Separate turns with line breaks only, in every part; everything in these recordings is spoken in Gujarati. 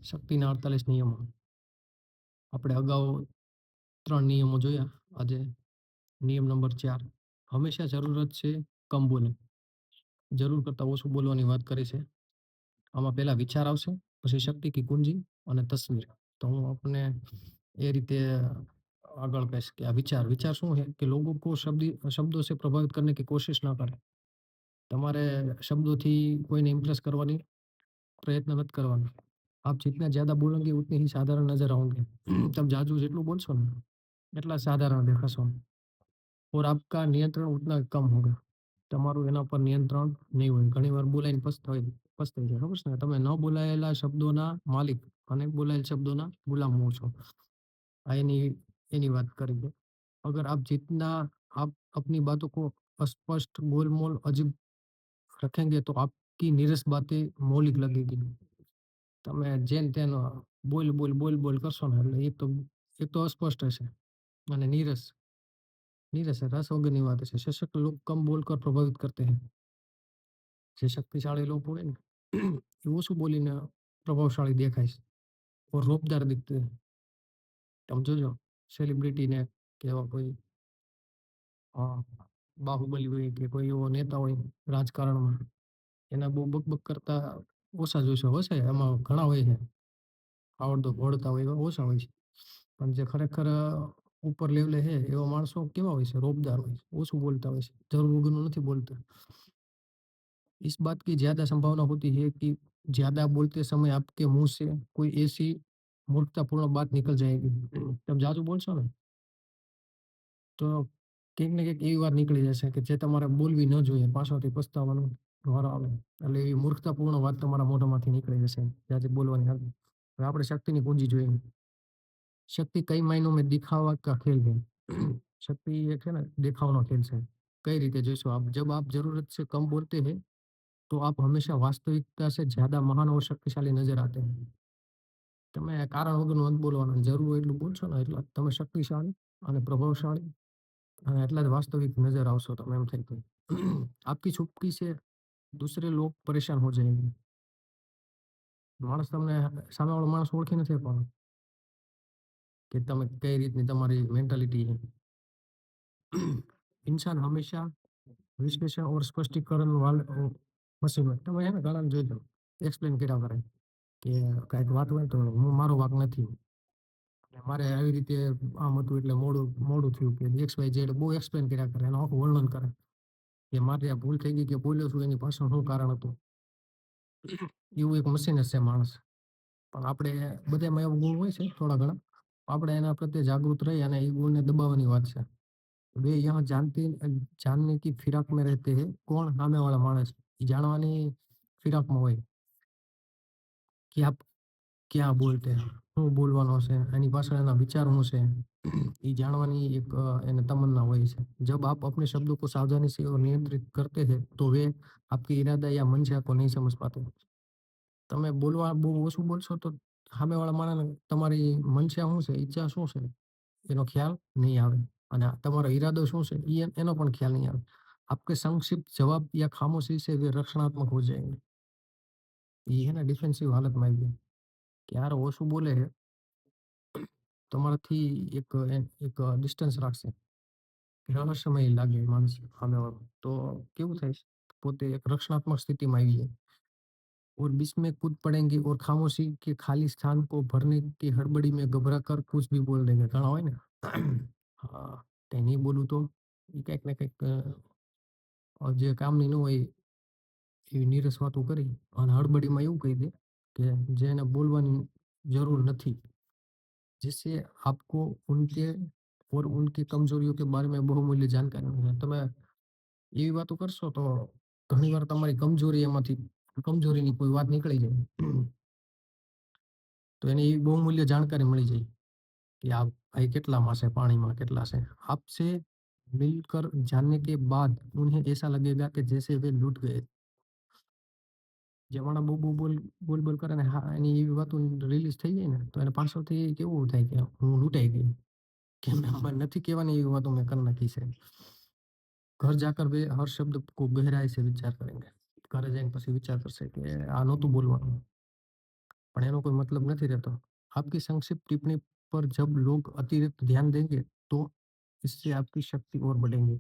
શક્તિના 48 નિયમો. આપણે અગાઉ 3 નિયમો જોયા. આજે નિયમ નંબર 4. હંમેશા જરૂરત છે કમ બોલે. જરૂર કરતાં ઓછું બોલવાની વાત કરી છે. આમાં પહેલા વિચાર આવશે, પછી શક્તિ કી કુંજી અને તસવીર. તો હું આપને એ રીતે આગળ કહીશ કે આ વિચાર શું છે કે लोगों को शब्दों से प्रभावित करने की कोशिश ना करें. તમારે શબ્દોથી કોઈને ઇમ્પ્રેસ કરવાની પ્રયત્ન મત करवाना. आप जितना ज़्यादा बोलेंगे उतने ही साधारण नज़र आओगे. તમે જાજુ જેટલું બોલશો ને એટલા સાધારણ દેખાશો और आपका नियंत्रण उतना कम होगा. તમારું એના પર નિયંત્રણ નહીં હોય. ઘણીવાર બોલાઈને પસ્તાઈ જાય. ખબર છે ને? તમે ન બોલાયેલા શબ્દોના માલિક અને બોલાયેલ શબ્દોના ગુલામ હો છો. આ એની એની વાત કરી છે. अगर आप जितना आप अपनी बातों को अस्पष्ट, गोलमोल, अजीब रखेंगे तो आपकी नीरस बातें मौलिक लगेगी. તમે જેન તેન બોલ કરશો ને એટલે એક તો અસ્પષ્ટ હશે અને નીરસ રસ વગરની વાત હશે. सशक्त लोग कम बोलकर प्रभावित करते हैं. જે શક્તિશાળી લોકો હોય ને એ ઓછું બોલીને પ્રભાવશાળી દેખાય છે और रोबदार दिखते हैं. તમે જોજો સેલિબ્રિટીને કે એવા કોઈ અ, બાહુબલી હોય કે કોઈ એવો નેતા હોય રાજકારણમાં એના બહુ બકબક કરતા ઓછા જોશો. હશે એમાં ઘણા હોય છે આવડતો ઘોડતા હોય એવા ઓછા હોય છે. પણ જે ખરેખર ઉપર લેવલે છે એવા માણસો કેવા હોય છે? રોબદાર હોય છે, ઓછું બોલતા હોય છે, જરૂર વગરનું નથી બોલતા. इस बात की ज़्यादा संभावना होती है कि ज़्यादा बोलते समय आपके मुँह से कोई ऐसी मूर्खतापूर्ण बात निकल जाएगी. તમે જાજુ બોલશો ને તો કંઈક ને કંઈક એવી વાત નીકળી જશે કે જે તમારે બોલવી ન જોઈએ. પાછળથી પસ્તાવાનો વારો આવે. એટલે એવી મૂર્ખતાપૂર્ણ વાત તમારા મોઢામાંથી નીકળી જશે જ્યાંથી બોલવાની હતી. હવે આપણે શક્તિની કુંજી જોઈએ. शक्ति कई मायनों में दिखावा का खेल है. शक्ति एक है ना दिखाવાનો खेल છે. કઈ રીતે જોઈશું आप? जब आप ज़रूरत से कम बोलते हैं तो आप हमेशा वास्तविकता से ज़्यादा महान और शक्तिशाली नज़र आते हैं. તમે કારણ વગરનું નથી બોલવાનું. જરૂર હોય એટલું બોલશો ને એટલા તમે શક્તિશાળી અને પ્રભાવશાળી અને એટલા જ વાસ્તવિક નज़ર આવશો તમે એમ થાય તો. आपकी चुप्पी से दूसरे लोग परेशान हो जाएंगे. માણસ તમને સામેવાળો માણસ ઓળખી નથી શકવાનો કે તમે કઈ રીતની તમારી મેન્ટાલિટી છે. इंसान हमेशा विश्लेषण और स्पष्टीकरण वाले मशीन હોય. તમે એને ઘણાને જોઈ લો એક્સપ્લેન કર્યા કરે કે કાંઈક વાત હોય તો હું મારો વાંક નથી. અને મારે આવી રીતે આમ હતું એટલે મોડું થયું કે એક્સ વાય ઝેડ બહુ એક્સપ્લેન કર્યા કરે. એનું આખું વર્ણન કરે કે મારે આ ભૂલ થઈ ગઈ કે બોલ્યો છું એની પાછળ શું કારણ હતું. એવું એક મશીન જ છે માણસ. પણ આપણે બધામાં એવો ગુણ હોય છે થોડા ઘણા. આપણે એના પ્રત્યે જાગૃત રહી અને એ ગુણને દબાવવાની વાત છે. वे यहाँ जानने की फिराक में रहते हैं કોણ સામેવાળા માણસ. એ જાણવાની ફિરાકમાં હોય કે આપ ક્યાં બોલતે हैं, શું બોલવાનો છે, એની પાછળ એના વિચાર શું છે એ જાણવાની એક એને તमन्ना હોય છે. जब आप अपने शब्दों को सावधानी से और नियंत्रित करते हैं तो वे आपके इरादा या मंशा को नहीं समझ पाते. તમે બોલવા બહુ ઓછું બોલશો તો સામેવાળા માણસને તમારી મનસા શું છે, ઈચ્છા શું છે એનો ખ્યાલ નહીં આવે. અને તમારો ઈરાદો શું છે એનો પણ ખ્યાલ નહીં આવે. आपके संक्षिप्त जवाब या खामोशी से वे रक्षणात्मक हो जाएंगे. ये है ना डिफेंसिव हालतમાં આવી જાય કે યાર ઓછું બોલે છે તમારાથી એક ડિસ્ટન્સ રાખશે. રહસ્યમય લાગે માણસ સામેવાળો તો કેવું થાય છે? પોતે એક રક્ષણાત્મક સ્થિતિમાં આવી જાય. और बीच में कूद पड़ेंगे और खामोशी के खाली स्थान को भरने की हड़बड़ी में घबरा कर कुछ भी बोल देंगे. ઘણા હોય ને હા કંઈ નહીં બોલું તો એ કંઈક ને કંઈક જે કામની ન હોય એવી નીરસ વાતો કરી અને હડબડીમાં એવું કહી દે કે જેને બોલવાની જરૂર નથી. जिससे आपको उनके और उनकी कमजोरियों के बारे में बहुमूल्य जानकारी મળે. તમે એવી વાતો કરશો તો ઘણીવાર તમારી કમજોરીની કોઈ વાત નીકળી જાય તો એને એવી બહુમૂલ્ય જાણકારી મળી જાય कि आप भाई કેટલામાં છે, પાણીમાં કેટલા છે. आपसे मिलकर जानने के बाद उन्हें ऐसा लगेगा कि जैसे वे लूट गए. જે માણસ બોલ કરે ને હા એની એવી વાતો રિલીઝ થઈ જાય ને તો એને પાછળથી કેવું થાય કે હું લૂંટાઈ ગઈ કે મને નથી કહેવાની એવી વાતો મેં કરી નાખી છે. ઘર જાકર વે હર શબ્દ કો ગहराई से विचार करेंगे. ઘરે જઈને પછી વિચાર કરશે કે આ નહોતું બોલવાનું. પણ એનો કોઈ મતલબ નથી रहता। आपकी संक्षिप्त टिप्पणी पर जब लोग अतिरिक्त ध्यान देंगे, तो इससे आपकी शक्ति और बढ़ेंगी।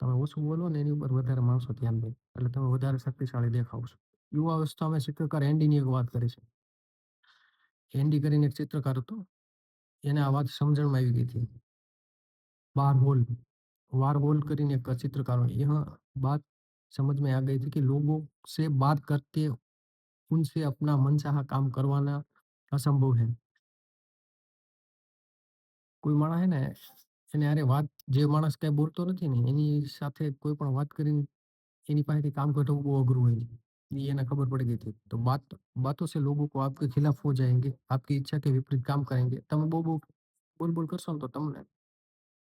તમે ઓછું બોલો ને એની ઉપર વધારે માણસો ધ્યાન દે, એટલે તમે વધારે શક્તિશાળી દેખાવ છો। યુવાવસ્થામાં ચિત્રકાર એન્ડીની એક વાત કરે છે। એન્ડી કરીને એક ચિત્રકાર હતો, એને આ વાત સમજણમાં આવી ગઈ હતી। वारहोल वारहोल કરીને एक चित्रकार है, यह बात समझ में आ गई थी कि लोगों से बात करके उनसे अपना मनचाहा काम करवाना असंभव है। કોઈ માણસ હે ને, એને હારે વાત, જે માણસ કાંઈ બોલતો નથી ને, એની સાથે કોઈ પણ વાત કરીને એની પાસેથી काम कटवाવું બહુ અઘરું હોય છે। ये એને ખબર પડી ગઈ थी। तो बातों से लोगों को आपके खिलाफ हो जाएँगे, आपकी इच्छा के विपरीत काम करेंगे। તમે બહુ બોલ-બોલ કરશો ને, તો તમને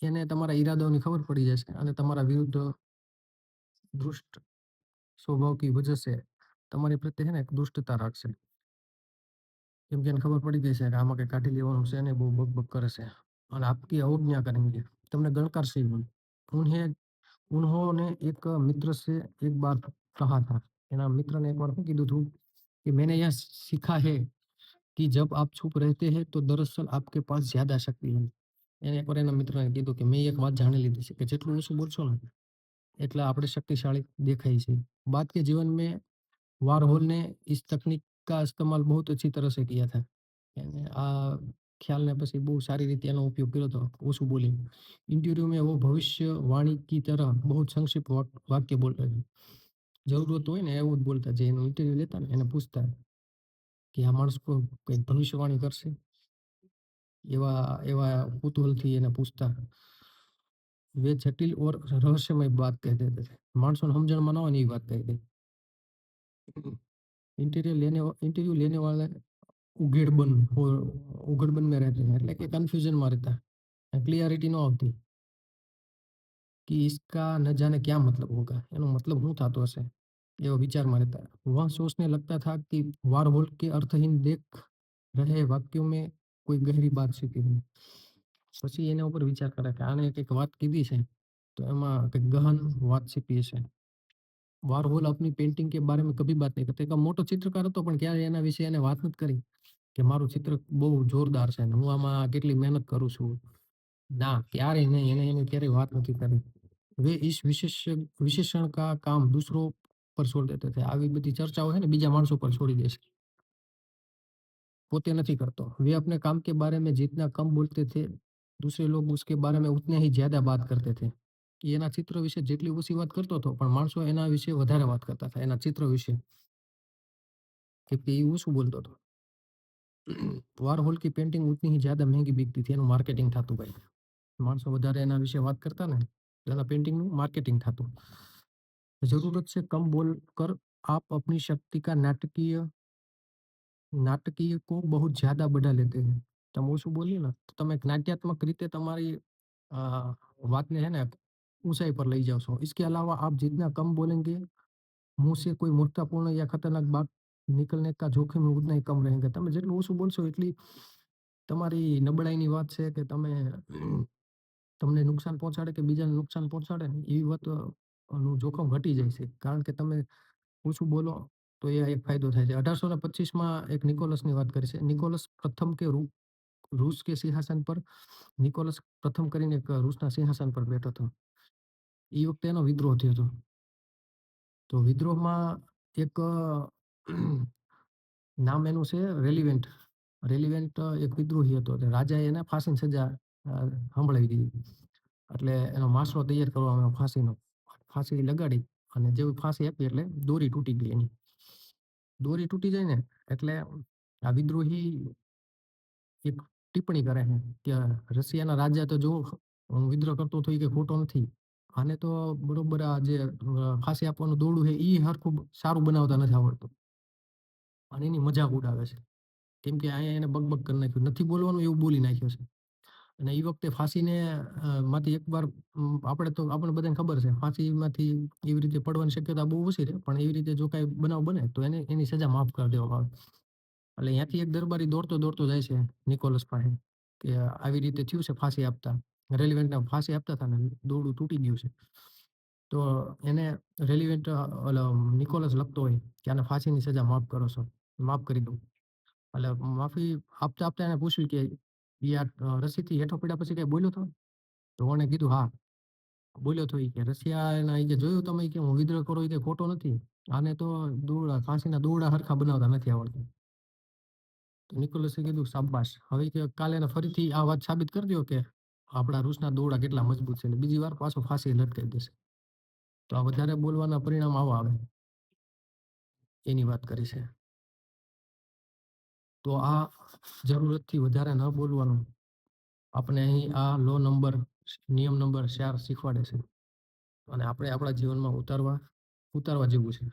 એને તમારા ઈરાદાઓની ખબર પડી જશે અને તમારા વિરુદ્ધ દુષ્ટ स्वभाव की वजह से તમારી પ્રત્યે હે ને એક દુષ્ટતા રાખશે। કેમ કે એને ખબર પડી ગઈ છે કે આમાં કંઈ કાઢી લેવાનું છે નહીં, બહુ બક-બક કરે છે અને आपकी अवज्ञा करेंगे, તમને गणकारશે નહીં। उन्हें उन्होंने एक मित्र से एक बार कहा था, એના મિત્રને એકવાર શું કીધું હતું कि मैंने यह सीखा है कि जब आप चुप रहते हैं तो दरअसल आपके पास ज़्यादा शक्ति है। એને એકવાર એના મિત્રને કીધું કે મેં એક વાત જાણી લીધી છે કે જેટલું ઓછું બોલશો ને, એટલે આપણે शक्तिशाली देखाई છીએ। बात के जीवन में वारहोल ने इस तकनीक का इस्तेमाल बहुत अच्छी तरह से किया था। એને આ ખ્યાલને પછી બહુ સારી રીતે એનો ઉપયોગ કર્યો હતો ઓછું બોલીને। इंटरव्यू में वो भविष्यवाणी की तरह बहुत संक्षिप्त वाक्य बोलता था। જરૂરત હોય ને એવું જ બોલતા, જે એનું ઇન્ટરવ્યુ લેતા ને એને પૂછતા કે આ માણસ કંઈક ભવિષ્યવાણી કરશે, એવા એવા કુતૂહલથી એને પૂછતા। वे जटिल और रहस्यमय बात कह देते थे, માણસોને સમજણમાં ન હોય ને એવી વાત કહી દે। इंटरव्यू लेने वाले उघेड़बन और उघड़बन में रहते हैं, એટલે કે કન્ફ્યુઝનમાં રહેતા, ક્લિયરિટી ન આવતી कि इसका न जाने क्या मतलब होगा, એનો મતલબ શું થતો હશે, એવો વિચારમાં રહેતા। वह सोचने लगता था कि वारहोल के अर्थहीन देख रहे वाक्यों में कोई गहरी बात छिपी है। પછી એના ઉપર વિચાર કરે કે આને કંઈક વાત કીધી છે, તો એમાં કંઈક ગહન વાત छिपी હશે। वारहोल अपनी पेंटिंग के बारे में कभी बात नहीं करते। એક મોટો ચિત્રકાર હતો પણ ક્યારે એના વિશે એને વાત નથી કરી કે મારું ચિત્ર બહુ જોરદાર છે ને હું આમાં કેટલી મહેનત કરું છું। ના, ક્યારેય નહીં, એને એની ક્યારેય વાત નથી કરી। वे इस विशेषण का काम दूसरों पर छोड़ देते थे। આવી બધી ચર્ચાઓ છે ને બીજા માણસો પર છોડી દે છે, પોતે નથી કરતો। वे अपने काम के बारे में जितना कम बोलते थे, दूसरे लोग उसके बारे में उतने ही ज्यादा बात करते थे। એ એના ચિત્ર વિશે જેટલી ઓછી વાત કરતો હતો, પણ માણસો એના વિશે વધારે વાત કરતા હતા, એના ચિત્ર વિશે, કેમ કે એ ઓછું બોલતો હતો। वारहोल की पेंटिंग उतनी ही ज्यादा महंगी बिकती थी, એનું માર્કેટિંગ થતું ભાઈ। માણસો વધારે એના વિશે વાત કરતા ને, તો એના પેઇન્ટિંગનું માર્કેટિંગ થતું। जरूरत से कम बोलकर आप अपनी शक्ति का नाटकीय को बहुत ज्यादा बढ़ा लेते हैं। તમે ઓછું બોલ્યું ને, તો તમે નાટ્યાત્મક રીતે તમારી અ, વાતને है ना ऊंचाई पर લઈ જાઓ છો। इसके अलावा आप जितना कम बोलेंगे, मुंह से कोई मूर्खतापूर्ण या खतरनाक बात निकलने का जोखिम उतना ही कम रहेगा। તમે જેટલું ઓછું બોલશો એટલી તમારી નબળાઈની વાત છે કે તમે તમને નુકસાન પહોંચાડે કે બીજાને નુકસાન પહોંચાડે ને એવી વાત નું જોખમ ઘટી જાય છે, કારણ કે તમે ઓછું બોલો તો એ એક ફાયદો થાય છે। 1825માં એક નિકોલસની વાત કરી છે। નિકોલસ પ્રથમ કે रूस के सिंहासन पर નિકોલસ પ્રથમ કરીને એક રૂસના સિંહાસન પર બેઠો હતો। એ વખતે એનો વિદ્રોહ થયો હતો। તો વિદ્રોહમાં એક નામ એનું છે રેલિવેન્ટ। રેલિવેન્ટ એક વિદ્રોહી હતો, તે રાજાએ એને ફાંસીની સજા સંભળાવી દીધી। એટલે એનો માસડો તૈયાર કરવામાં આવ્યો ફાંસીનો। ફાંસી લગાડી અને જેવી ફાંસી આપી એટલે દોરી તૂટી ગઈ એની। દોરી તૂટી જાય ને એટલે આ વિદ્રોહી એક ટિપ્પણી કરે છે કે રશિયાના રાજા તો જો હું વિદ્રોહ કરતો હતો એ કે ખોટો નથી, આને તો બરોબર આ જે ફાંસી આપવાનું દોરડું છે એ હરખું સારું બનાવતા નથી આવડતું અને એની મજાક ઉડાવે છે। કેમ કે અહીંયા એને બકબક કરી નાખ્યું, નથી બોલવાનું એવું બોલી નાખ્યું છે। અને એ વખતે ફાંસીને માંથી એકવાર આપણે તો આપણને બધાને ખબર છે ફાંસીમાંથી એવી રીતે પડવાની શક્યતા બહુ ઓછી રહે, પણ એવી રીતે જો કાંઈ બનાવ બને તો એને એની સજા માફ કરી દેવામાં આવે। એટલે ત્યાંથી એક દરબારી દોડતો દોડતો જાય છે નિકોલસ પાસે કે આવી રીતે થયું છે ફાંસી આપતા, રેલિવેન્ટને ફાંસી આપતા હતા ને દોરડું તૂટી ગયું છે। તો એને રેલિવેન્ટ ઓલો નિકોલસ લખતો હોય કે આને ફાંસીની સજા માફ કરો છો, માફ કરી દઉં। એટલે માફી આપતા એને પૂછ્યું કે, "ઈ રસીથી હેઠો પડ્યા પછી કાંઈ બોલ્યો તો?" તો ઓણે કીધું, "હા, બોલ્યો તો." ઈ કે, "રસિયા એના ઈ કે જોયું તમે ઈ કે હું વિદ્રોહ કરું ઈ કે ખોટો નથી. આને તો ફાંસીના દોરડા હરખા બનાવતા નથી આવડતા." તો નિકોલસે કીધું, "શાબાશ! હવે ઈ કે કાલે એને ફરીથી આ વાત સાબિત કરી દ્યો કે આપણા રૂસના દોરડા કેટલા મજબૂત છે." એટલે બીજી વાર પાછો ફાંસીએ લટકાવી દેશે. તો આ વધારે બોલવાના પરિણામ આવા આવે, એની વાત કરી છે. તો આ જરૂરતથી વધારે ન બોલવાનું આપણે અહીં આ નિયમ નંબર 4 શીખવાડે છે અને આપણે આપણા જીવનમાં ઉતારવા ઉતારવા જેવું છે.